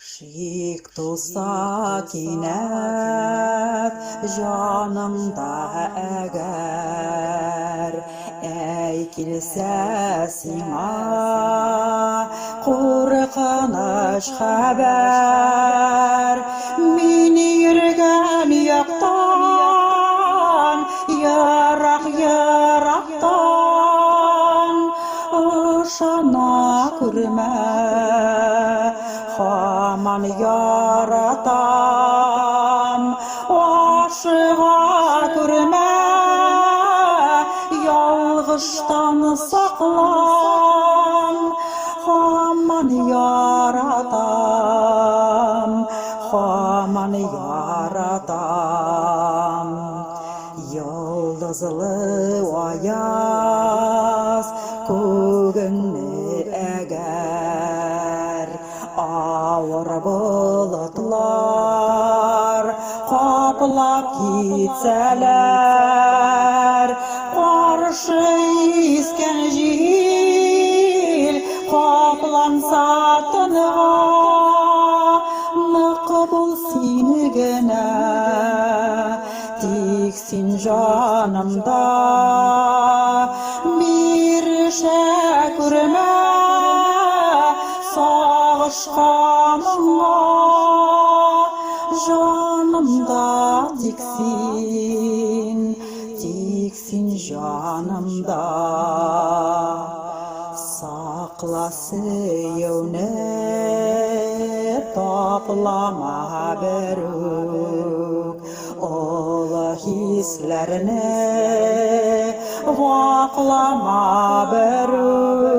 Шик туса кинәт жанымда әгәр, әй килсә сиңа куркыныч хәбәр. Мин йөргән яктан, ерактан, ышана күрмә, һаман яратам, ашыга күрмә, ялгыштан саклан, һаман яратам, һаман яратам. Йолдызлы аяз күгеңне әгәр, авыр болытлар каплап китсәләр, каршы искән җил капланса тынга, нык бул сине генә, тик син җанымда, бирешә күрмә сагышка моңа, җанымда тик син җанымда. Сакла сөюне, таплама берүк, олы хисләрне ваклама берүк.